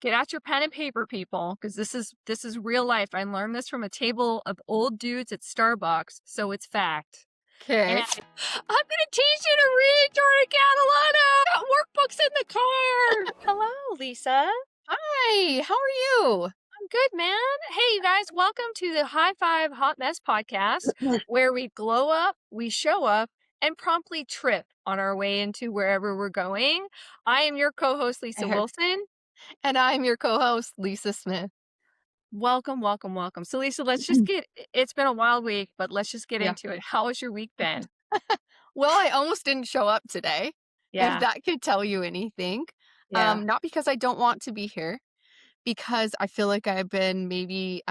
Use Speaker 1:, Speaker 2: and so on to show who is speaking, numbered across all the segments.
Speaker 1: Get out your pen and paper, people, because this is real life. I learned this from a table of old dudes at Starbucks, so it's fact. And
Speaker 2: Okay.
Speaker 1: I'm gonna teach you to read, Jordan Catalano. Got workbooks in the car. Hello, Lisa.
Speaker 2: Hi, how are you?
Speaker 1: I'm good, man. Hey, you guys, welcome to the High Five Hot Mess podcast, where we glow up, we show up, and promptly trip on our way into wherever we're going. I am your co-host, Lisa Wilson.
Speaker 2: And I'm your co-host, Lisa Smith.
Speaker 1: Welcome, welcome, welcome. So, Lisa, let's just it's been a wild week, but let's just get
Speaker 2: Yeah.
Speaker 1: into it. How has your week been?
Speaker 2: Well, I almost didn't show up today, if
Speaker 1: Yeah,
Speaker 2: that could tell you anything.
Speaker 1: yeah.
Speaker 2: Not because I don't want to be here, because I feel like I've been maybe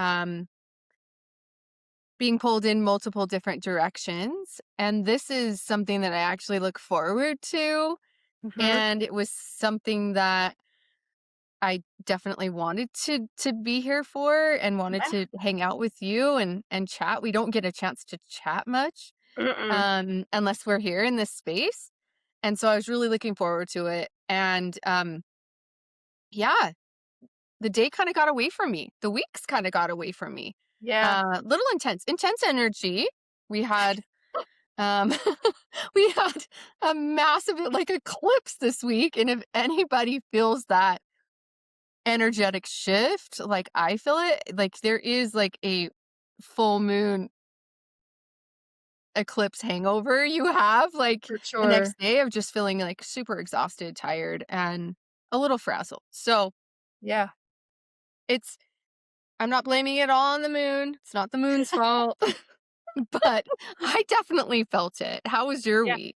Speaker 2: being pulled in multiple different directions. And this is something that I actually look forward to.
Speaker 1: Mm-hmm.
Speaker 2: And it was something that I definitely wanted to be here for and wanted
Speaker 1: Yeah.
Speaker 2: to hang out with you and chat. We don't get a chance to chat much
Speaker 1: Mm-mm.
Speaker 2: unless we're here in this space. And so I was really looking forward to it. And yeah, the day kind of got away from me. The weeks kind of got away from me.
Speaker 1: Yeah.
Speaker 2: Little intense energy. We had um we had a massive like eclipse this week. And if anybody feels that energetic shift, like I feel it, like there is like a full moon eclipse hangover you have like
Speaker 1: For
Speaker 2: the
Speaker 1: sure.
Speaker 2: next day of just feeling like super exhausted, tired, and a little frazzled. So
Speaker 1: Yeah.
Speaker 2: it's I'm not blaming it all on the moon. It's not the moon's fault. But I definitely felt it. How was your
Speaker 1: Yeah.
Speaker 2: week?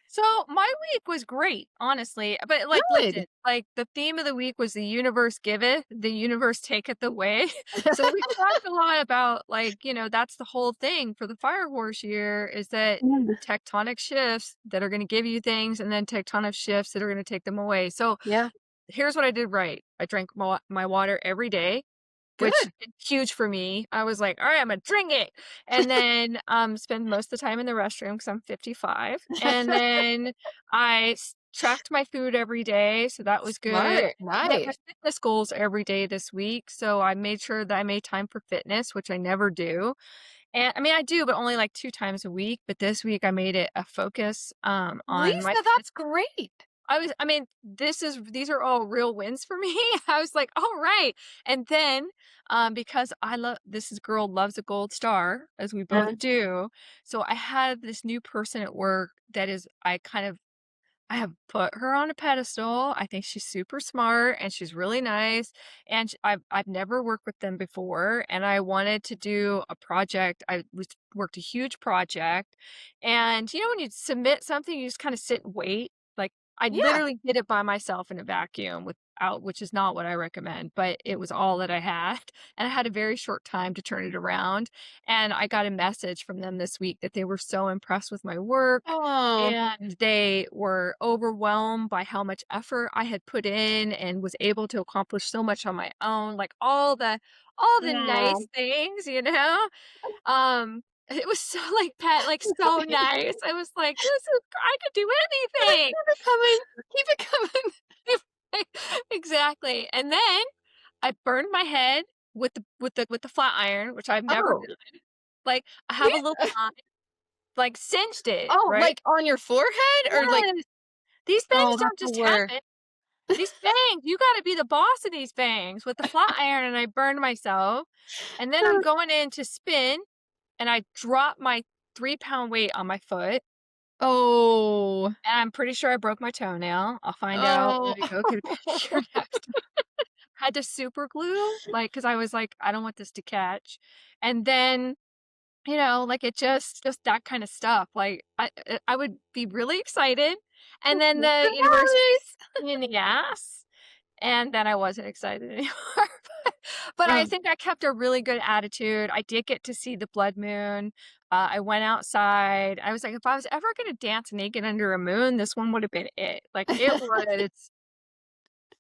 Speaker 1: So my week was great, honestly. But like, listen,
Speaker 2: Good.
Speaker 1: like the theme of the week was the universe giveth, the universe taketh away. So we talked a lot about like, that's the whole thing for the fire horse year is that tectonic shifts that are going to give you things and then tectonic shifts that are going to take them away. So
Speaker 2: Yeah.
Speaker 1: here's what I did right. I drank my water every day, which
Speaker 2: Good.
Speaker 1: is huge for me. I was like, all right, I'm gonna drink it. And then spend most of the time in the restroom because I'm 55. And then tracked my food every day. So that was good.
Speaker 2: Smart.
Speaker 1: I hit my
Speaker 2: Nice.
Speaker 1: fitness goals every day this week. So I made sure that I made time for fitness, which I never do. And I mean, I do, but only like 2 times a week. But this week I made it a focus on my
Speaker 2: Lisa, that's great.
Speaker 1: I mean, these are all real wins for me. I was like, "All right." And then, because I love this girl loves a gold star, as we both do. So I had this new person at work that is I have put her on a pedestal. I think she's super smart and she's really nice. And I've never worked with them before, and I wanted to do a project. Worked a huge project, and when you submit something, you just kind of sit and wait. Like I
Speaker 2: Yeah.
Speaker 1: literally did it by myself in a vacuum without, which is not what I recommend, but it was all that I had, and I had a very short time to turn it around. And I got a message from them this week that they were so impressed with my work
Speaker 2: Oh.
Speaker 1: and they were overwhelmed by how much effort I had put in and was able to accomplish so much on my own, like all the nice things. It was so like so nice. I was like, I could do anything.
Speaker 2: Keep it coming. Keep it coming.
Speaker 1: Exactly. And then I burned my head with the flat iron, which I've never
Speaker 2: Oh.
Speaker 1: done. Like I have a little
Speaker 2: Re-
Speaker 1: line, like singed it,
Speaker 2: Oh,
Speaker 1: right?
Speaker 2: like on your forehead or like
Speaker 1: Yes. These
Speaker 2: oh,
Speaker 1: bangs
Speaker 2: that's
Speaker 1: don't
Speaker 2: the
Speaker 1: just
Speaker 2: worst.
Speaker 1: happen. These bangs, you gotta be the boss of these bangs with the flat iron, and I burned myself. And then I'm going in to spin, and I drop my 3-pound weight on my foot,
Speaker 2: Oh.
Speaker 1: and I'm pretty sure I broke my toenail. I'll find out when
Speaker 2: Oh.
Speaker 1: I go get a pedicure next. Had to super glue, like, because I was like, "I don't want this to catch." And then, like, it just that kinda stuff, like, I would be really excited, and then the universe
Speaker 2: Nice.
Speaker 1: kicked me in the ass. And then I wasn't excited anymore. But I
Speaker 2: Oh,
Speaker 1: think I kept a really good attitude. I did get to see the blood moon. I went outside. I was like, if I was ever gonna dance naked under a moon, this one would have been it. Like, it was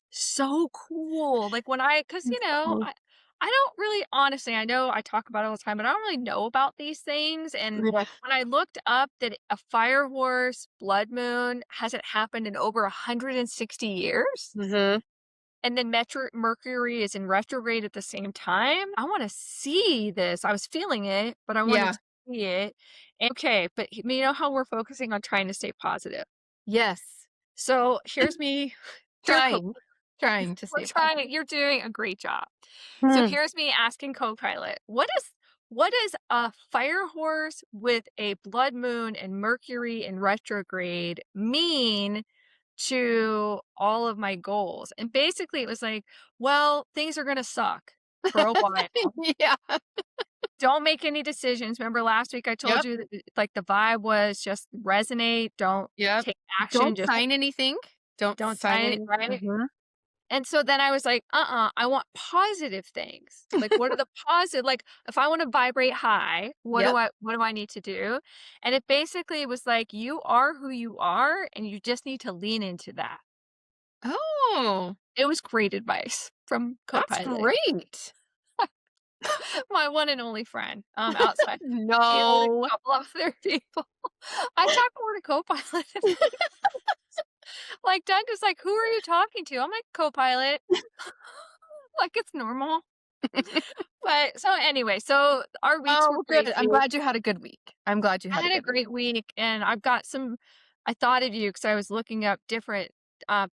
Speaker 1: so cool. Like, when I 'cause,
Speaker 2: it's cool.
Speaker 1: I don't really honestly, I know I talk about it all the time, but I don't really know about these things, and
Speaker 2: Yeah.
Speaker 1: when I looked up that a fire horse blood moon hasn't happened in over 160 years.
Speaker 2: Mhm.
Speaker 1: and then Mercury is in retrograde at the same time. I want to see this. I was feeling it, but I wanted
Speaker 2: Yeah.
Speaker 1: to see it. Okay, but you know how we're focusing on trying to stay positive.
Speaker 2: Yes.
Speaker 1: So here's me. Here,
Speaker 2: Trying. Trying to
Speaker 1: we're
Speaker 2: stay positive.
Speaker 1: trying. You're doing a great job. So
Speaker 2: Hmm.
Speaker 1: here's me asking Copilot, what is a fire horse with a blood moon and Mercury in retrograde mean to all of my goals? And basically it was like, well, things are gonna suck for a while.
Speaker 2: Yeah.
Speaker 1: Don't make any decisions. Remember last week I told
Speaker 2: Yep.
Speaker 1: you that like the vibe was just resonate, don't
Speaker 2: Yep.
Speaker 1: take action,
Speaker 2: Don't
Speaker 1: just
Speaker 2: sign anything. Don't
Speaker 1: don't
Speaker 2: sign
Speaker 1: sign it,
Speaker 2: any.
Speaker 1: right?
Speaker 2: Mhm.
Speaker 1: And so then I was like, I want positive things. Like, what are the positive, like, if I want to vibrate high,
Speaker 2: Yep.
Speaker 1: what do I need to do? And it basically was like, you are who you are, and you just need to lean into that.
Speaker 2: Oh,
Speaker 1: It was great advice from
Speaker 2: that's
Speaker 1: Copilot,
Speaker 2: great.
Speaker 1: my one and only friend, outside me and a
Speaker 2: No.
Speaker 1: couple of other people. I talked more to Copilot. Like Doug was like, "Who are you talking to?" I'm like, "Copilot." Like it's normal. But so anyway, so our weeks were
Speaker 2: Oh, good. I'm
Speaker 1: crazy.
Speaker 2: glad you had a good week. I'm glad you
Speaker 1: I
Speaker 2: had a
Speaker 1: had a
Speaker 2: good week.
Speaker 1: great week and I've got some I thought of you because I was looking up different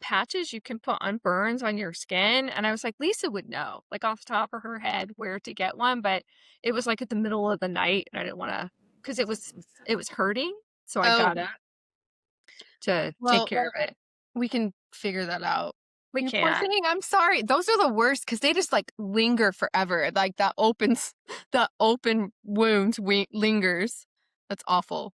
Speaker 1: patches you can put on burns on your skin. And I was like, Lisa would know, like off the top of her head, where to get one. But it was like at the middle of the night and I didn't want to because it was hurting. So I got
Speaker 2: Oh,
Speaker 1: up to take
Speaker 2: well,
Speaker 1: care of it.
Speaker 2: we can figure that out.
Speaker 1: We
Speaker 2: You poor
Speaker 1: can't.
Speaker 2: thing. I'm sorry. Those are the worst because they just like linger forever. Like that opens, the open wounds lingers. That's awful.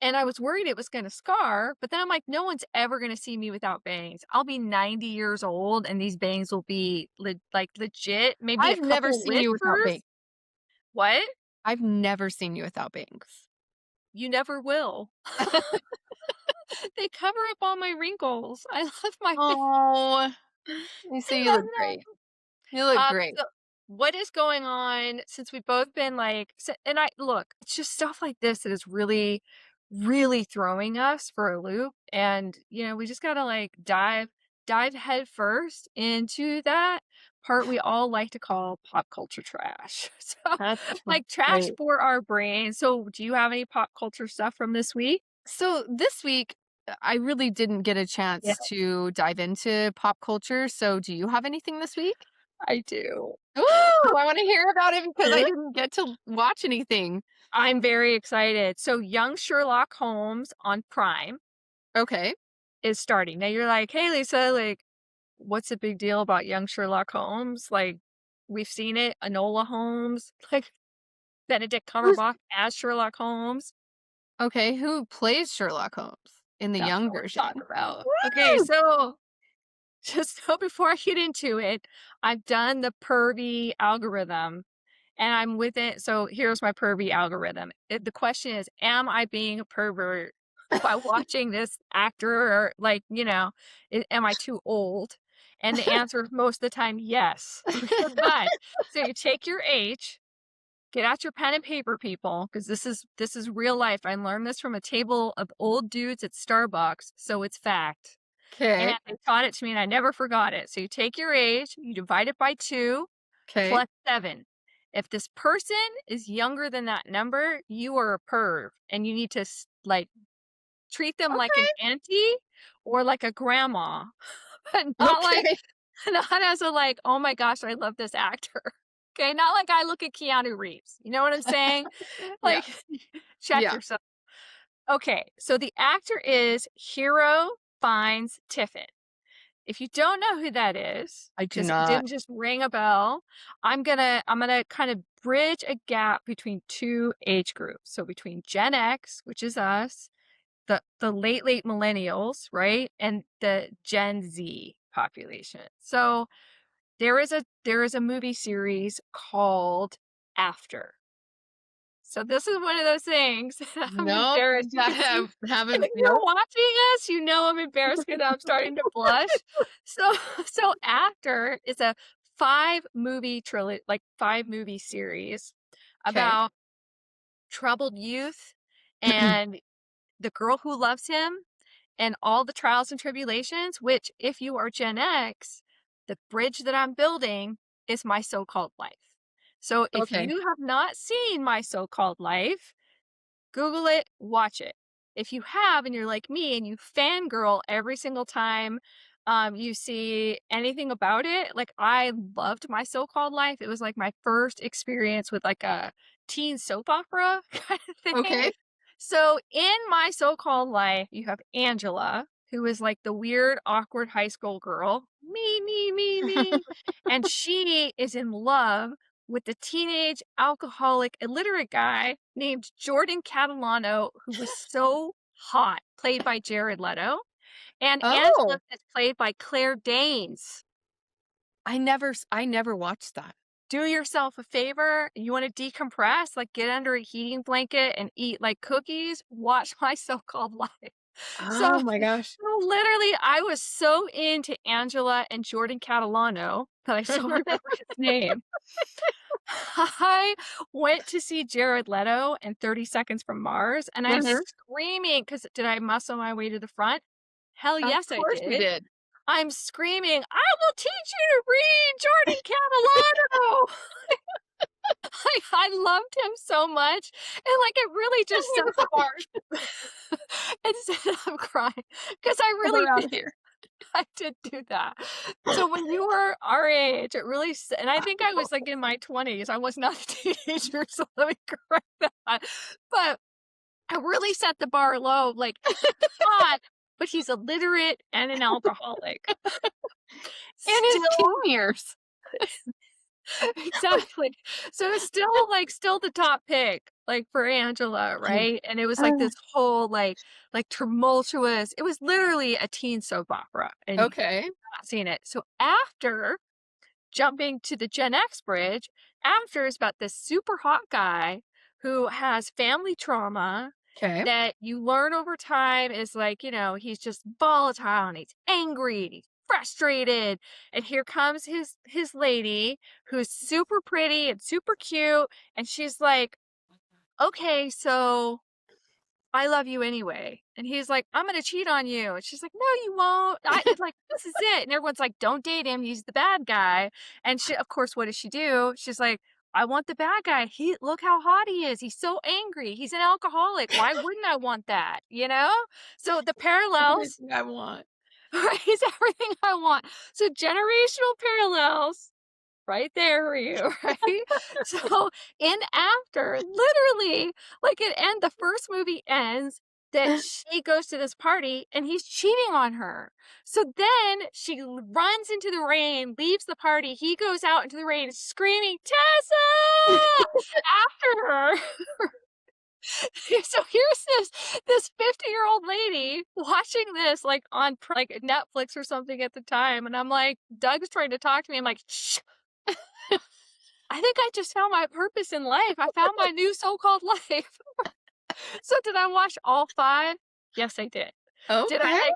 Speaker 1: And I was worried it was gonna scar, but then I'm like, "No one's ever gonna see me without bangs." I'll be 90 years old, and these bangs will be legit, maybe a
Speaker 2: I've never
Speaker 1: couple
Speaker 2: seen you without
Speaker 1: whispers.
Speaker 2: bangs.
Speaker 1: What?
Speaker 2: I've never seen you without bangs.
Speaker 1: You never will. They cover up all my wrinkles. I love my bangs.
Speaker 2: Oh, you
Speaker 1: I
Speaker 2: see, you
Speaker 1: love
Speaker 2: look
Speaker 1: them.
Speaker 2: great. You look great.
Speaker 1: So what is going on since we've both been like, and I look, it's just stuff like this that is really, really throwing us for a loop. And, we just got to like dive head first into that part we all like to call pop culture trash. So,
Speaker 2: That's
Speaker 1: like trash
Speaker 2: great.
Speaker 1: for our brain. So, do you have any pop culture stuff from this week?
Speaker 2: So this week, I really didn't get a
Speaker 1: Yeah,
Speaker 2: chance to dive into pop culture. So do you have anything this week?
Speaker 1: I do.
Speaker 2: Ooh, I want to hear about it because I didn't get to watch anything.
Speaker 1: I'm very excited. So, Young Sherlock Holmes on Prime
Speaker 2: Okay.
Speaker 1: is starting. Now you're like, "Hey, Lisa, like, what's the big deal about young Sherlock Holmes? Like, we've seen it, Enola Holmes, like Benedict
Speaker 2: Who's
Speaker 1: Cumberbatch as Sherlock Holmes."
Speaker 2: okay? Who plays Sherlock Holmes in the
Speaker 1: That's
Speaker 2: young
Speaker 1: what we're talking
Speaker 2: version?
Speaker 1: about. Okay,
Speaker 2: Woo!
Speaker 1: so just so before I get into it, I've done the Pervy algorithm and I'm with it. So here's my pervy algorithm. The question is, am I being a pervert by watching this actor? Or like, am I too old? And the answer is most of the time, yes. But so you take your age, get out your pen and paper, people, because this is real life. I learned this from a table of old dudes at Starbucks, so it's fact. And
Speaker 2: Okay.
Speaker 1: they taught it to me and I never forgot it. So you take your age, you divide it by 2
Speaker 2: Okay.
Speaker 1: plus 7. If this person is younger than that number, you are a perv and you need to like treat them like an
Speaker 2: Okay.
Speaker 1: auntie or like a grandma, but not like
Speaker 2: Okay.
Speaker 1: not as a like, "Oh my gosh, I love this actor." Okay, not like I look at Keanu Reeves. You know what I'm saying?
Speaker 2: Yeah.
Speaker 1: Like check
Speaker 2: Yeah.
Speaker 1: yourself. Okay, so the actor is Hero Finds Tiffin. If you don't know who that is,
Speaker 2: I do
Speaker 1: because it
Speaker 2: not.
Speaker 1: didn't just ring a bell, I'm gonna kind of bridge a gap between 2 age groups. So between Gen X, which is us, the late millennials, right? And the Gen Z population. So there is a movie series called After. So this is one of those things I'm
Speaker 2: Nope.
Speaker 1: embarrassed. You
Speaker 2: I
Speaker 1: can see if
Speaker 2: haven't.
Speaker 1: you're
Speaker 2: Nope.
Speaker 1: watching us, you know I'm embarrassed because I'm starting to blush. So so After is a 5-movie trilogy, like 5-movie series
Speaker 2: Okay.
Speaker 1: about troubled youth and the girl who loves him and all the trials and tribulations, which if you are Gen X, The bridge that I'm building is my so-called life. So if
Speaker 2: Okay.
Speaker 1: you have not seen my so-called life, Google it, watch it. If you have and you're like me and you fangirl every single time you see anything about it, like I loved my so-called life. It was like my first experience with like a teen soap opera kind of thing.
Speaker 2: Okay.
Speaker 1: So in my so-called life, you have Angela, who is like the weird, awkward high school girl. Me. And she is in love with the teenage alcoholic illiterate guy named Jordan Catalano, who was so hot, played by Jared Leto. And Angela
Speaker 2: Oh,
Speaker 1: is played by Claire Danes.
Speaker 2: I never watched that.
Speaker 1: Do yourself a favor. You want to decompress, like get under a heating blanket and eat like cookies, watch My So-Called Life. So,
Speaker 2: Oh my gosh.
Speaker 1: so literally, I was so into Angela and Jordan Catalano that I still remember his name. I went to see Jared Leto in 30 Seconds from Mars, and I'm
Speaker 2: Mhm.
Speaker 1: screaming because did I muscle my way to the front? Hell
Speaker 2: Of
Speaker 1: yes, I
Speaker 2: course you
Speaker 1: did.
Speaker 2: did.
Speaker 1: I'm screaming, "I will teach you to read, Jordan Catalano!" I loved him so much, and, like, it really just set the bar. Instead, I'm crying because I
Speaker 2: Get
Speaker 1: really
Speaker 2: her out
Speaker 1: did.
Speaker 2: of here.
Speaker 1: I did do that. So when you were our age, it really and I think I was, like, in my 20s. I was not a teenager, so let me correct that. But I really set the bar low, like, he's hot, but he's illiterate and an alcoholic.
Speaker 2: In his teen
Speaker 1: Still
Speaker 2: years.
Speaker 1: exactly. So it's still, like, still the top pick, like, for Angela, right? And it was, like, this whole, like, tumultuous it was literally a teen soap opera, and you've
Speaker 2: Okay.
Speaker 1: not seen it. So after jumping to the Gen X bridge, after is about this super hot guy who has family trauma
Speaker 2: Okay.
Speaker 1: that you learn over time is like, he's just volatile and he's angry and he's frustrated. And here comes his lady who's super pretty and super cute. And she's like, okay, so I love you anyway. And he's like, I'm gonna cheat on you. And she's like, no, you won't. Like, this is it. And everyone's like, don't date him. He's the bad guy. And she, of course, what does she do? She's like, I want the bad guy. Look how hot he is. He's so angry. He's an alcoholic. Why wouldn't I want that? So the parallels,
Speaker 2: Everything I want.
Speaker 1: right? Is everything I want. So generational parallels right there for you, right? So in after, literally, like the first movie ends that she goes to this party and he's cheating on her. So then she runs into the rain, leaves the party. He goes out into the rain screaming, Tessa! After her. So here's this 50-year-old lady watching this like on like Netflix or something at the time. And I'm like, Doug's trying to talk to me. I'm like, shh. I think I just found my purpose in life. I found my new so-called life. So did I watch all 5? Yes, I did. Did I,
Speaker 2: Okay.
Speaker 1: like,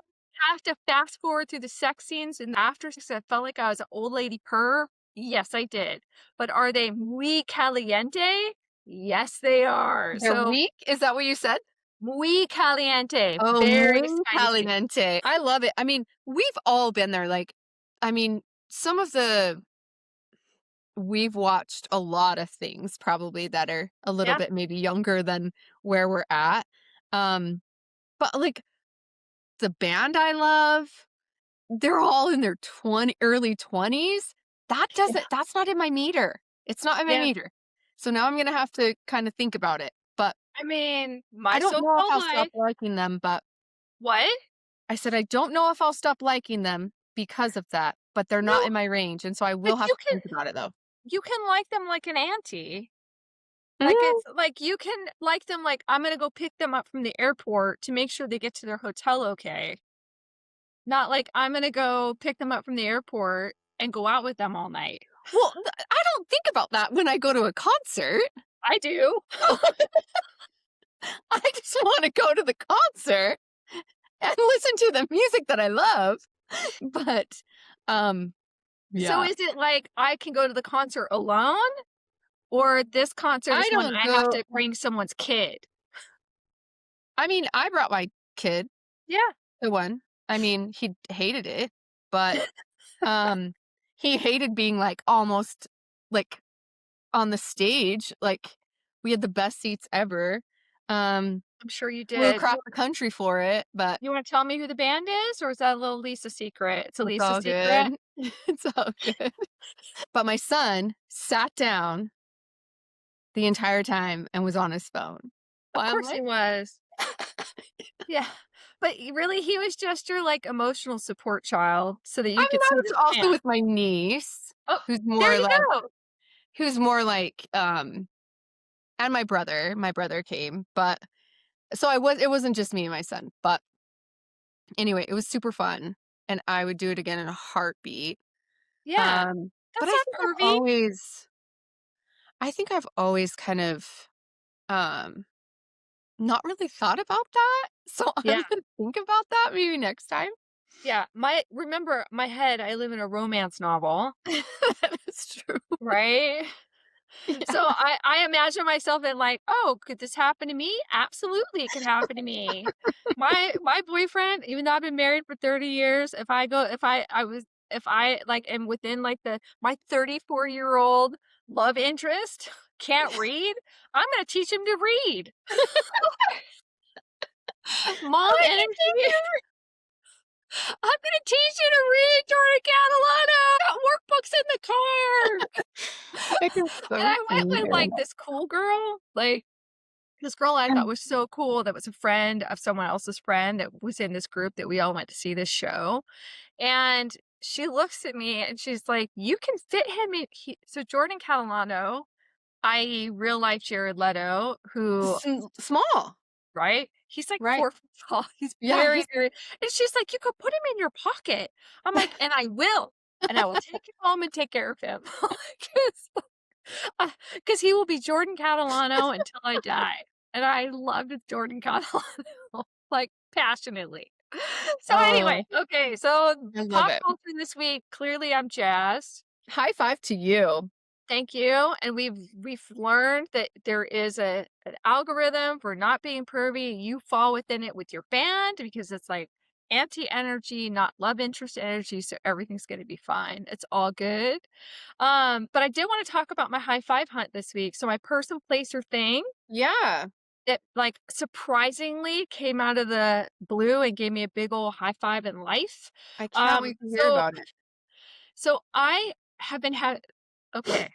Speaker 1: have to fast forward through the sex scenes and after sex I felt like I was an old lady perv? Yes, I did. But are they muy caliente? Yes, they are.
Speaker 2: They're
Speaker 1: So,
Speaker 2: weak? Is that what you said?
Speaker 1: muy caliente,
Speaker 2: Oh,
Speaker 1: very
Speaker 2: muy
Speaker 1: spicy.
Speaker 2: caliente. I love it. I mean, we've all been there. Like, I mean, some of the we've watched a lot of things probably that are a little
Speaker 1: Yeah,
Speaker 2: bit maybe younger than where we're at. Um, but like the band I love, they're all in their early 20s.
Speaker 1: yeah,
Speaker 2: That's not in my meter. It's not in my
Speaker 1: yeah.
Speaker 2: meter. So now I'm gonna have to kind of think about it. But
Speaker 1: I mean,
Speaker 2: I
Speaker 1: my
Speaker 2: don't know if
Speaker 1: so-called
Speaker 2: I'll stop
Speaker 1: life.
Speaker 2: liking them, but
Speaker 1: What?
Speaker 2: I said I don't know if I'll stop liking them because of that, but they're not
Speaker 1: No,
Speaker 2: in my range, and so I
Speaker 1: but
Speaker 2: will have to think about it though.
Speaker 1: you can like them like an auntie. Like,
Speaker 2: Mm.
Speaker 1: it's like, you can like them like, "I'm gonna go pick them up from the airport to make sure they get to their hotel okay." Not like, "I'm gonna go pick them up from the airport and go out with them all night."
Speaker 2: Well, I don't think about that when I go to a concert.
Speaker 1: I do.
Speaker 2: I just wanna go to the concert and listen to the music that I love. But, um,
Speaker 1: So
Speaker 2: yeah.
Speaker 1: is it like, I can go to the concert alone, or this concert
Speaker 2: I
Speaker 1: is when
Speaker 2: don't
Speaker 1: I have
Speaker 2: go
Speaker 1: to bring someone's kid?
Speaker 2: I mean, I brought my kid
Speaker 1: Yeah.
Speaker 2: to one. I mean, he hated it, but, um he hated being, like, almost, like, on the stage, like, we had the best seats ever, um,
Speaker 1: I'm sure you
Speaker 2: flew
Speaker 1: did.
Speaker 2: across the country for it, but
Speaker 1: You wanna tell me who the band is, or is that a little Lisa secret? It's a
Speaker 2: it's
Speaker 1: Lisa
Speaker 2: all
Speaker 1: secret?
Speaker 2: good. It's all good. But my son sat down the entire time and was on his phone.
Speaker 1: Of
Speaker 2: While I'm
Speaker 1: course he
Speaker 2: like
Speaker 1: was. Yeah. But really, he was just your, like, emotional support child so that
Speaker 2: I
Speaker 1: you
Speaker 2: mean,
Speaker 1: could
Speaker 2: I
Speaker 1: see
Speaker 2: was
Speaker 1: this
Speaker 2: also
Speaker 1: man.
Speaker 2: with my niece,
Speaker 1: Oh,
Speaker 2: who's
Speaker 1: there
Speaker 2: more
Speaker 1: you
Speaker 2: like
Speaker 1: go.
Speaker 2: who's more like, and my brother came, but so it wasn't just me and my son, but anyway, it was super fun, and I would do it again in a heartbeat.
Speaker 1: Yeah.
Speaker 2: But
Speaker 1: That's not pervy.
Speaker 2: I think I've always kind of, um, not really thought about that, so I'm
Speaker 1: Yeah.
Speaker 2: gonna think about that maybe next time.
Speaker 1: Yeah. Remember, my head, I live in a romance novel,
Speaker 2: That is true.
Speaker 1: right? So
Speaker 2: Yeah.
Speaker 1: I imagine myself in like, "Oh, could this happen to me? Absolutely, it could happen to me." My boyfriend, even though I've been married for 30 years, if I, like, am within, like, the my 34-year-old love interest can't read, I'm gonna teach him to read. Mom
Speaker 2: I can
Speaker 1: energy.
Speaker 2: give
Speaker 1: I'm gonna teach you to read, Jordan Catalano. Got workbooks in the car.
Speaker 2: you I can
Speaker 1: And
Speaker 2: so
Speaker 1: I
Speaker 2: see
Speaker 1: went
Speaker 2: you
Speaker 1: with,
Speaker 2: doing
Speaker 1: like,
Speaker 2: that.
Speaker 1: this cool girl, like, this girl I thought
Speaker 2: And
Speaker 1: was so cool that was a friend of someone else's friend that was in this group that we all went to see this show, and she looks at me and she's like, "You can fit him in." So Jordan Catalano, i.e. real life Jared Leto, who,
Speaker 2: small,
Speaker 1: right? He's like
Speaker 2: right?
Speaker 1: 4 foot tall. He's
Speaker 2: Yeah,
Speaker 1: very,
Speaker 2: he's
Speaker 1: very, and she's like, "You could put him in your pocket." I'm like, "And I will, and I will take him home and take care of him." 'Cause he will be Jordan Catalano until I die, and I loved Jordan Catalano, like, passionately. So,
Speaker 2: oh,
Speaker 1: anyway, okay, so
Speaker 2: I love
Speaker 1: pop
Speaker 2: it.
Speaker 1: culture this week, clearly I'm jazzed.
Speaker 2: High five to you.
Speaker 1: Thank you, and we've learned that there is an algorithm for not being pervy. You fall within it with your band because it's like anti-energy, not love interest energy, so everything's gonna be fine. It's all good. But I did wanna talk about my high five hunt this week. So my person, place, or thing
Speaker 2: Yeah,
Speaker 1: that, like, surprisingly came out of the blue and gave me a big old high five in life.
Speaker 2: I can't
Speaker 1: Um,
Speaker 2: wait to hear
Speaker 1: so
Speaker 2: about it.
Speaker 1: so I have been had okay.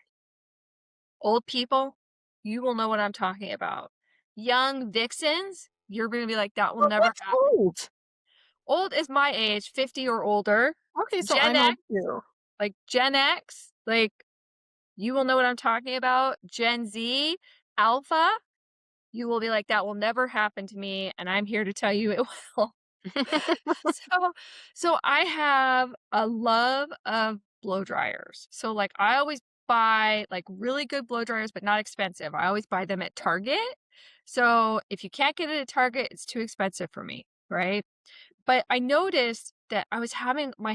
Speaker 1: Old people, you will know what I'm talking about. Young vixens, you're gonna be like, "That will
Speaker 2: But
Speaker 1: never
Speaker 2: what's
Speaker 1: happen."
Speaker 2: old?
Speaker 1: Old is my age, 50 or older.
Speaker 2: Okay, so
Speaker 1: Gen
Speaker 2: I'm
Speaker 1: X,
Speaker 2: old too.
Speaker 1: like Gen X, like, you will know what I'm talking about. Gen Z, Alpha, you will be like, "That will never happen to me," and I'm here to tell you it will. So I have a love of blow dryers. So, like, I always buy, like, really good blow dryers, but not expensive. I always buy them at Target. So, if you can't get it at Target, it's too expensive for me, right? But I noticed that I was having my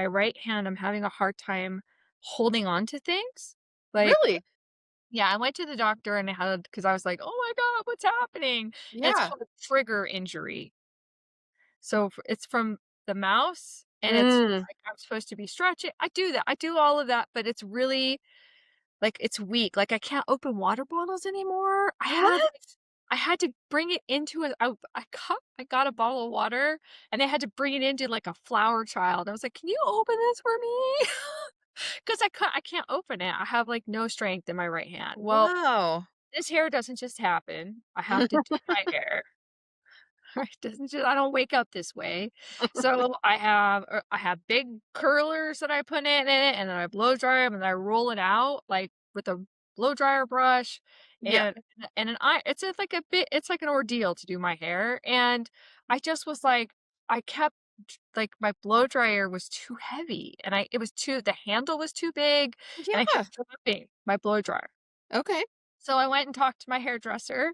Speaker 1: right hand, I'm having a hard time holding on to things. Like,
Speaker 2: Really?
Speaker 1: yeah, I went to the doctor and I had because I was like, "Oh my god, what's happening?" And it's
Speaker 2: Yeah.
Speaker 1: called a trigger injury. So it's from the mouse, and it's
Speaker 2: Mm.
Speaker 1: like I'm supposed to be stretching. I do that. I do all of that, but it's really like it's weak. Like I can't open water bottles anymore.
Speaker 2: What?
Speaker 1: I had to bring it into a I got a bottle of water and I had to bring it into like a flower child. I was like, "Can you open this for me?" Because I can't open it. I have like no strength in my right hand. Well,
Speaker 2: Wow.
Speaker 1: this hair doesn't just happen. I have to do my hair. Right, doesn't just I don't wake up this way. So I have big curlers that I put in it, and then I blow dry them, and I roll it out, like, with a blow dryer brush,
Speaker 2: Yeah.
Speaker 1: and an eye it's like a bit it's like an ordeal to do my hair, and I just was like I kept like, my blow dryer was too heavy, and I it was too the handle was too big, and I
Speaker 2: Yeah.
Speaker 1: kept dropping my blow dryer.
Speaker 2: Okay.
Speaker 1: So I went and talked to my hairdresser,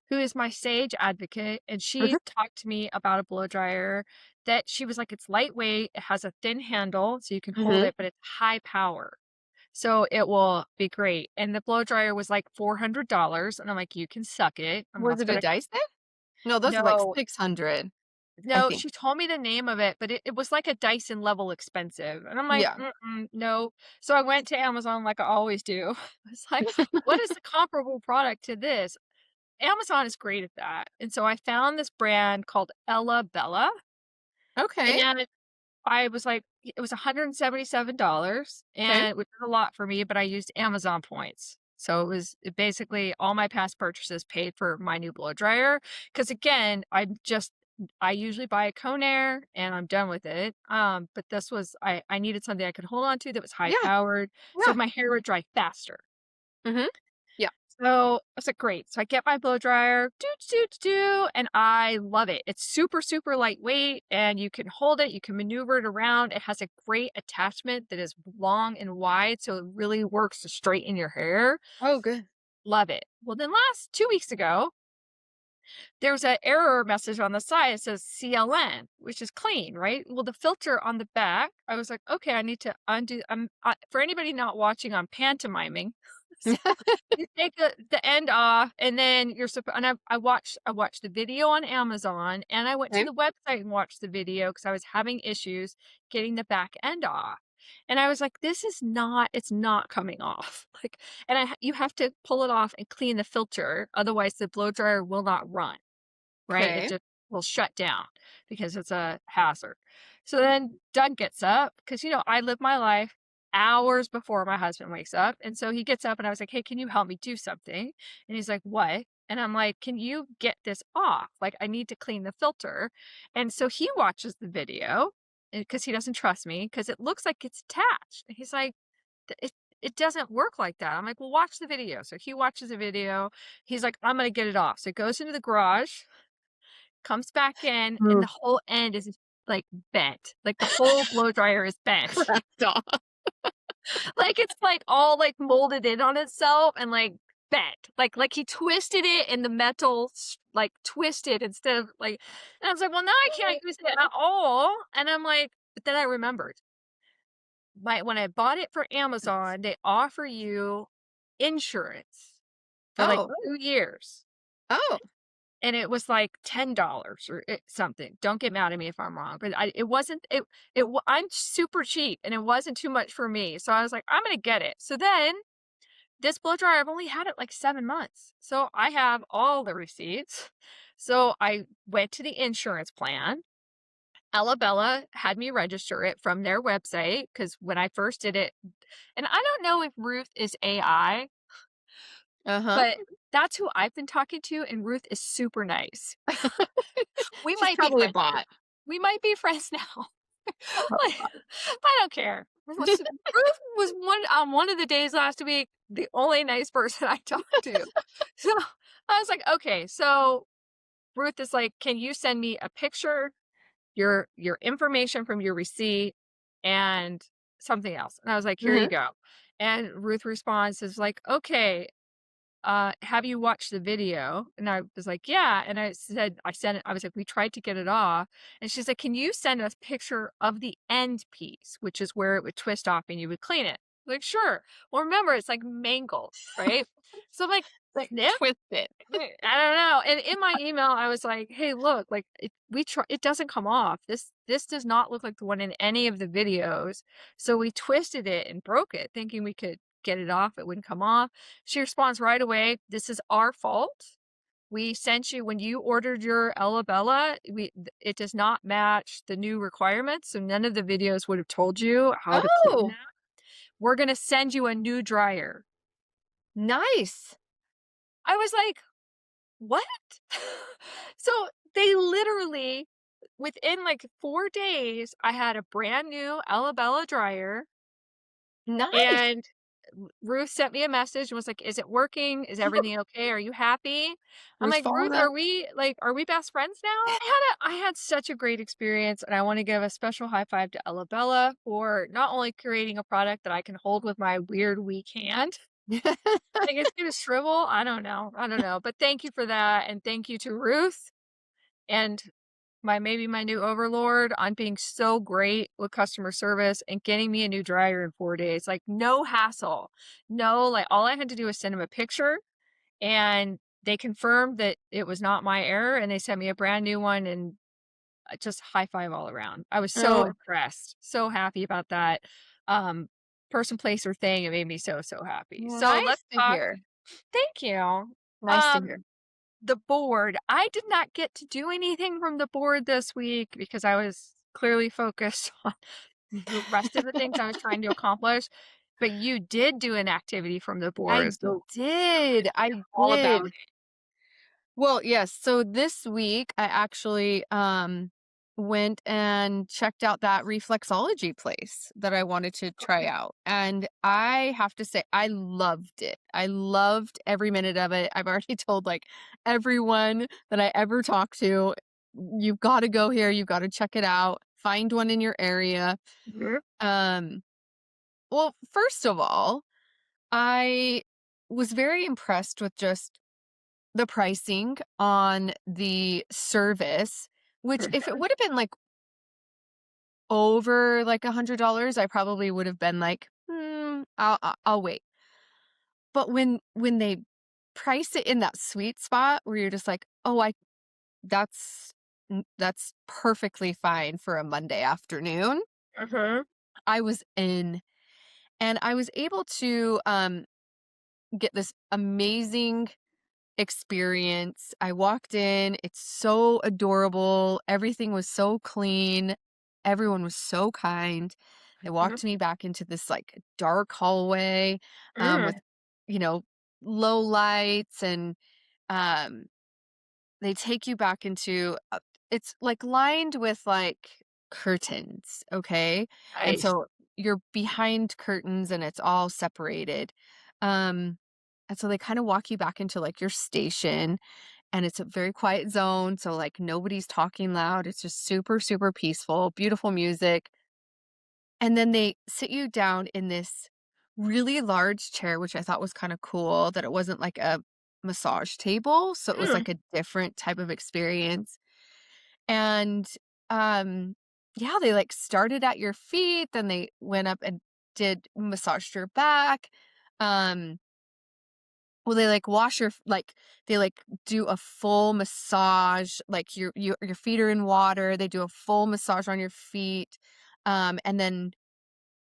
Speaker 1: who is my sage advocate, and
Speaker 2: Mhm.
Speaker 1: she talked to me about a blow dryer that she was like, "It's lightweight, it has a thin handle, so you can hold
Speaker 2: Mhm.
Speaker 1: it, but it's high power. So it will be great." And the blow dryer was like $400, and I'm like, "You can suck it. I'm
Speaker 2: Was
Speaker 1: not
Speaker 2: it a
Speaker 1: gonna."
Speaker 2: Dyson? No, those are like
Speaker 1: No,
Speaker 2: 600. I
Speaker 1: No,
Speaker 2: think.
Speaker 1: she told me the name of it, but it was like a Dyson level expensive, and I'm like,
Speaker 2: Yeah.
Speaker 1: "Mm-mm, no." So I went to Amazon like I always do. I was like, "What is the comparable product to this?" Amazon is great at that, and so I found this brand called Ella Bella,
Speaker 2: Okay.
Speaker 1: and I was like it was $177,
Speaker 2: Okay.
Speaker 1: and which is a lot for me, but I used Amazon points. So it basically all my past purchases paid for my new blow dryer. Because again, I usually buy a Conair and I'm done with it. But this was I needed something I could hold on to that was high
Speaker 2: Yeah.
Speaker 1: powered, so
Speaker 2: Yeah.
Speaker 1: my hair would dry faster.
Speaker 2: Mhm. Yeah.
Speaker 1: So, I was like, "Great." So I get my blow dryer, do, do, do, do, and I love it. It's super, super lightweight, and you can hold it, you can maneuver it around. It has a great attachment that is long and wide, so it really works to straighten your hair.
Speaker 2: Oh, good.
Speaker 1: Love it. Well, then last 2 weeks ago, there's an error message on the side. It says CLN, which is clean, right? Well, the filter on the back, I was like, "Okay, I need to undo." For anybody not watching, I'm pantomiming. So you take the end off, and then you're supposed. And I watched the video on Amazon, and I went to
Speaker 2: Okay.
Speaker 1: the website and watched the video because I was having issues getting the back end off. And I was like, "This is not it's not coming off." Like, and you have to pull it off and clean the filter, otherwise the blow dryer will not run. Right? It
Speaker 2: Okay.
Speaker 1: just will shut down because it's a hazard. So then Doug gets up because, I live my life hours before my husband wakes up. And so he gets up and I was like, "Hey, can you help me do something?" And he's like, "What?" And I'm like, "Can you get this off? Like, I need to clean the filter." And so he watches the video because he doesn't trust me because it looks like it's attached. And he's like, It doesn't work like that." I'm like, "Well, watch the video." So he watches the video. He's like, "I'm going to get it off." So he goes into the garage, comes back in, and
Speaker 2: Mm.
Speaker 1: the whole end is, like, bent. Like, the whole blow dryer is bent.
Speaker 2: Cracked off.
Speaker 1: Like, it's, like, all, like, molded in on itself and, like, bent. Like he twisted it and the metal like, twisted instead of, like, and I was like, "Well, now I can't use it at all." And I'm like but then I remembered, when I bought it for Amazon, they offer you insurance for, like,
Speaker 2: Oh.
Speaker 1: 2 years.
Speaker 2: Oh.
Speaker 1: And it was like $10 or something. Don't get mad at me if I'm wrong, but it wasn't I'm super cheap and it wasn't too much for me. So I was like, "I'm gonna get it." So then this blow dryer, I've only had it like 7 months. So I have all the receipts. So I went to the insurance plan. Bella had me register it from their website because when I first did it, and I don't know if Ruth is AI,
Speaker 2: Uh-huh.
Speaker 1: but that's who I've been talking to, and Ruth is super nice. We
Speaker 2: She's
Speaker 1: might be
Speaker 2: probably a
Speaker 1: friends.
Speaker 2: bot.
Speaker 1: We might be friends now.
Speaker 2: Probably
Speaker 1: Like,
Speaker 2: a bot.
Speaker 1: I don't care. Ruth was one of the days last week, the only nice person I talked to. So, I was like, "Okay." So, Ruth is like, "Can you send me a picture, your information from your receipt, and something else?" And I was like, "Here you
Speaker 2: Mhm.
Speaker 1: go." And Ruth responds is like, "Okay, have you watched the video?" And I was like, "Yeah." And I sent it. I was like, "We tried to get it off." And she's like, "Can you send us a picture of the end piece, which is where it would twist off and you would clean it?" Like, "Sure." Well, remember, it's like mangled, right? So I'm like,
Speaker 2: Like,
Speaker 1: snip?
Speaker 2: twist it.
Speaker 1: I don't know. And in my email, I was like, "Hey, look, like it doesn't come off. This does not look like the one in any of the videos. So we twisted it and broke it, thinking we could get it off. It wouldn't come off." She responds right away, "This is our fault. We sent you when you ordered your Ella Bella, it does not match the new requirements, so none of the videos would have told you how to clean
Speaker 2: Oh,
Speaker 1: that. We're gonna send you a new dryer."
Speaker 2: nice.
Speaker 1: I was like, "What?" So they literally, within like 4 days, I had a brand new Ella Bella dryer.
Speaker 2: Nice.
Speaker 1: And Ruth sent me a message and was like, "Is it working? Is everything okay? Are you happy?" I'm
Speaker 2: Ruth
Speaker 1: like,
Speaker 2: followed
Speaker 1: "Ruth,
Speaker 2: up.
Speaker 1: are we best friends now?" I had such a great experience, and I want to give a special high five to Ella Bella for not only creating a product that I can hold with my weird weak hand. Like, it's gonna shrivel. I don't know. But thank you for that. And thank you to Ruth and maybe my new overlord on being so great with customer service and getting me a new dryer in 4 days. Like, no hassle. No, like, all I had to do was send them a picture, and they confirmed that it was not my error, and they sent me a brand new one in just high five all around. I was so
Speaker 2: Oh,
Speaker 1: impressed, so happy about that. Um, person, place, or thing, it made me so, so happy. So let's
Speaker 2: nice to
Speaker 1: talk.
Speaker 2: hear.
Speaker 1: Thank you.
Speaker 2: Nice to
Speaker 1: Um,
Speaker 2: hear.
Speaker 1: the board. I did not get to do anything from the board this week because I was clearly focused on the rest of the things I was trying to accomplish. But you did do an activity from the
Speaker 2: I
Speaker 1: board, so
Speaker 2: did. I
Speaker 1: all about
Speaker 2: did. Well, yes. So this week I actually went and checked out that reflexology place that I wanted to try
Speaker 1: it.
Speaker 2: out. And I have to say I loved it. I loved every minute of it. I've already told like everyone that I ever talk to, you've got to go here, you've got to check it out. Find one in your area.
Speaker 1: Mhm.
Speaker 2: Um well, first of all, I was very impressed with just the pricing on the service, which if it would have been, like, over, like, $100, I probably would have been like, "Hmm, I'll wait." But when they price it in that sweet spot where you're just like, "Oh, I that's that's perfectly fine for a Monday afternoon,"
Speaker 1: Mhm.
Speaker 2: I was in, and I was able to, get this amazing experience. I walked in, it's so adorable. Everything was so clean. Everyone was so kind. They
Speaker 1: Mhm.
Speaker 2: walked me back into this like dark hallway with,
Speaker 1: Mm.
Speaker 2: you know, low lights and um they take you back into it's like lined with like curtains, okay? And
Speaker 1: Nice.
Speaker 2: so you're behind curtains and it's all separated. Um and so they kind of walk you back into like your station and it's a very quiet zone, so like nobody's talking loud. It's just super super peaceful, beautiful music. And then they sit you down in this really large chair, which I thought was kind of cool that it wasn't like a massage table, so it was
Speaker 1: Mm.
Speaker 2: like a different type of experience. And um yeah, they like started at your feet, then they went up and did massaged your back. Um well, they like wash your like they like do a full massage, like your feet are in water. They do a full massage on your feet.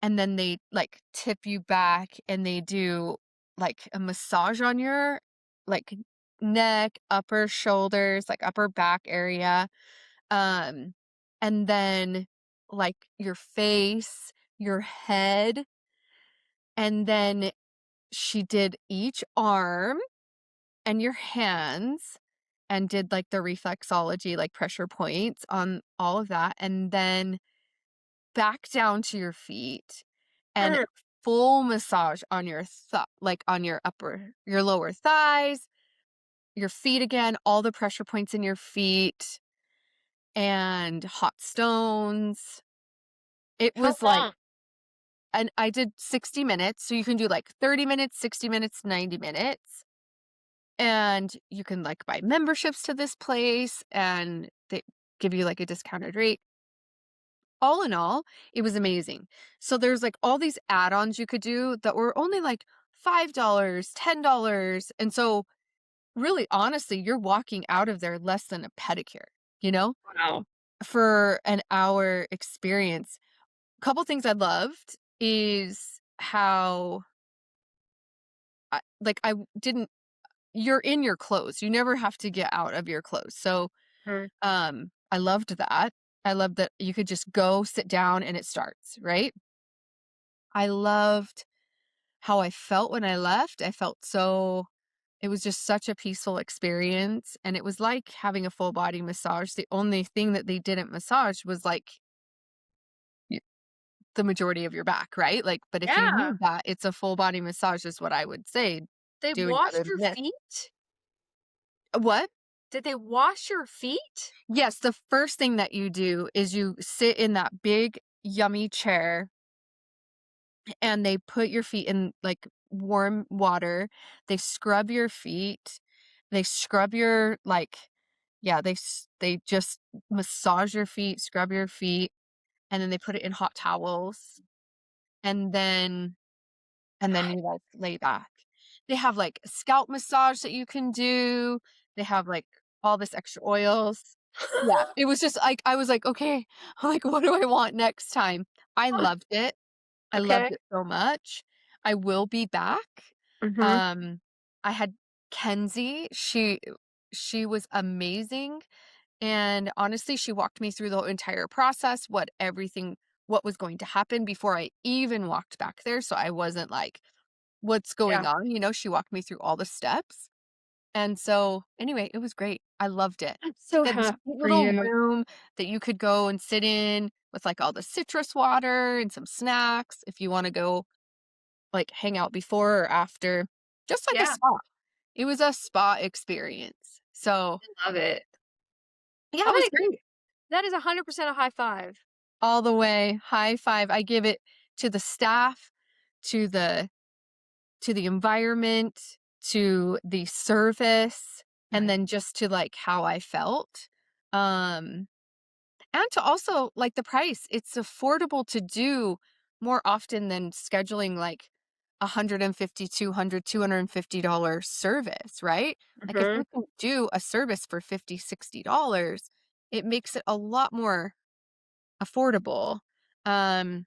Speaker 2: And then they, like, tip you back and they do, like, a massage on your, like, neck, upper shoulders, like, upper back area, um, and then, like, your face, your head, and then she did each arm and your hands and did, like, the reflexology, like, pressure points on all of that, and then back down to your feet and
Speaker 1: Mm.
Speaker 2: full massage on your like on your lower thighs, your feet again, all the pressure points in your feet and hot stones. It
Speaker 1: How
Speaker 2: was like
Speaker 1: long?
Speaker 2: and I did 60 minutes, so you can do like 30 minutes, 60 minutes, 90 minutes. And you can like buy memberships to this place and they give you like a discounted rate. All in all, it was amazing. So there's like all these add-ons you could do that were only like $5, $10. And so really honestly, you're walking out of there less than a pedicure, you know,
Speaker 1: Wow.
Speaker 2: for an hour experience. Couple things I loved is how I didn't you're in your clothes. You never have to get out of your clothes. So
Speaker 1: Mm.
Speaker 2: I loved that. I loved that you could just go sit down and it starts, right? I loved how I felt when I left. I felt so it was just such a peaceful experience, and it was like having a full body massage. The only thing that they didn't massage was, like, y the majority of your back, right? Like, but if you
Speaker 1: Yeah.
Speaker 2: need that, it's a full body massage is what I would say
Speaker 1: They
Speaker 2: doing other
Speaker 1: washed
Speaker 2: than
Speaker 1: your
Speaker 2: this.
Speaker 1: feet?
Speaker 2: What?
Speaker 1: Did they wash your feet?
Speaker 2: Yes, the first thing that you do is you sit in that big, yummy chair and they put your feet in like warm water. They scrub your feet. They scrub your like yeah, they just massage your feet, scrub your feet, and then they put it in hot towels and then you like lay back. They have like scalp massage that you can do. They have like all this extra oils. Yeah, it was just like I was like, "Okay, like, what do I want next time?" I loved it. I loved
Speaker 1: Okay.
Speaker 2: it so much. I will be back.
Speaker 1: Mhm.
Speaker 2: Um, I had Kenzie. She was amazing, and honestly, she walked me through the entire process, what was going to happen before I even walked back there, so I wasn't like, "What's going
Speaker 1: Yeah.
Speaker 2: on?" She walked me through all the steps. And so, anyway, it was great. I loved it.
Speaker 1: I'm so
Speaker 2: They had this
Speaker 1: happy
Speaker 2: cute
Speaker 1: for
Speaker 2: little
Speaker 1: you.
Speaker 2: room that you could go and sit in with, like, all the citrus water and some snacks if you wanna go, like, hang out before or after. Just like a
Speaker 1: Yeah,
Speaker 2: spa. It was a spa experience. So,
Speaker 1: I love it.
Speaker 2: yeah,
Speaker 1: I'm
Speaker 2: it was
Speaker 1: gonna
Speaker 2: great.
Speaker 1: that is 100% a high five.
Speaker 2: All the way. High five. I give it to the staff, to the environment, to the service, and
Speaker 1: Good.
Speaker 2: then just to, like, how I felt. Um And to also, like, the price, it's affordable to do more often than scheduling, like, 150, 200, $250 service, right? Like, if
Speaker 1: Mhm.
Speaker 2: you can do a service for 50, $60, it makes it a lot more affordable, um,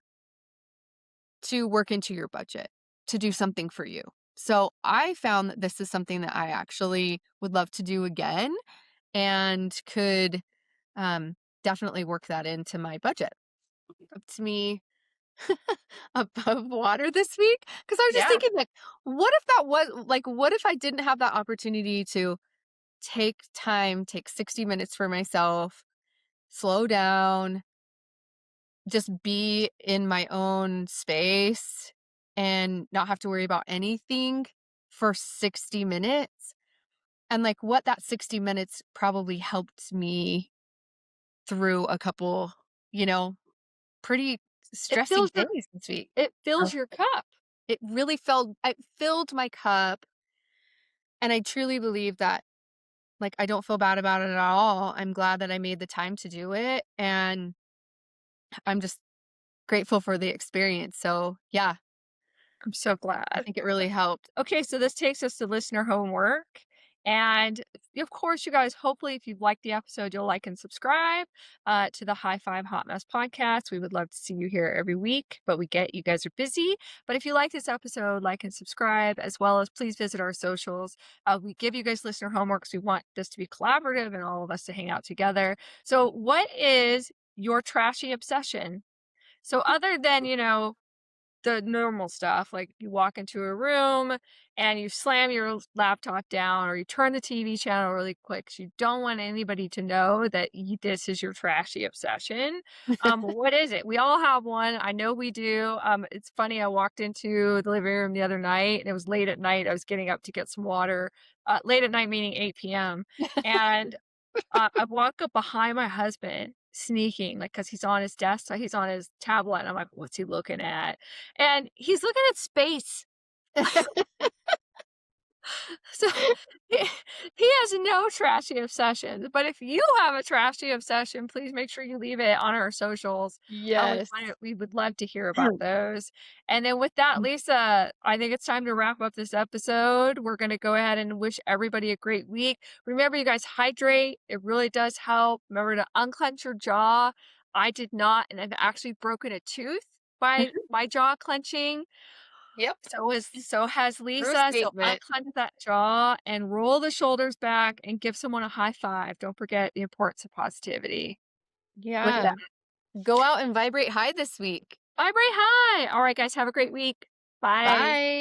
Speaker 2: to work into your budget, to do something for you. So, I found that this is something that I actually would love to do again and could, um, definitely work that into my budget. Up to me above water this week because I was just
Speaker 1: Yeah,
Speaker 2: thinking, like, what if that was like, what if I didn't have that opportunity to take time, take 60 minutes for myself, slow down, just be in my own space and not have to worry about anything for 60 minutes? And, like, what that 60 minutes probably helped me through a couple, you know, pretty
Speaker 1: it
Speaker 2: stressy
Speaker 1: fills your
Speaker 2: days this week.
Speaker 1: it fills your cup.
Speaker 2: It filled my cup, and I truly believe that, like, I don't feel bad about it at all. I'm glad that I made the time to do it, and I'm just grateful for the experience. So, yeah,
Speaker 1: I'm so
Speaker 2: I
Speaker 1: glad.
Speaker 2: think it really helped.
Speaker 1: Okay, so this takes us to listener homework. And of course, you guys, hopefully, if you've liked the episode, you'll like and subscribe to the High Five Hot Mess podcast. We would love to see you here every week, but we get you guys are busy. But if you like this episode, like and subscribe, as well as please visit our socials. We give you guys listener homework because we want this to be collaborative and all of us to hang out together. So, what is your trashy obsession? So, other than, the normal stuff, like you walk into a room and you slam your laptop down or you turn the TV channel really quick 'cause you don't want anybody to know that this is your trashy obsession. What is it? We all have one. I know we do. It's funny. I walked into the living room the other night and it was late at night. I was getting up to get some water. Late at night, meaning 8 p.m. And I walk up behind my husband, sneaking, like, cause he's on his desk, so he's on his tablet, and I'm like, "What's he looking at?" And he's looking at space. So he he has no trashy obsessions, but if you have a trashy obsession, please make sure you leave it on our socials.
Speaker 2: Yes.
Speaker 1: We would love to hear about those. And then with that, Lisa, I think it's time to wrap up this episode. We're gonna go ahead and wish everybody a great week. Remember, you guys hydrate. It really does help. Remember to unclench your jaw. I did not, and I've actually broken a tooth by my jaw clenching.
Speaker 2: Yep.
Speaker 1: So has
Speaker 2: True
Speaker 1: Lisa, so
Speaker 2: statement.
Speaker 1: unclench that jaw and roll the shoulders back and give someone a high five. Don't forget the importance of positivity. With that,
Speaker 2: Yeah. Go out and vibrate high this week.
Speaker 1: vibrate high. All right, guys, have a great week. Bye.
Speaker 2: Bye.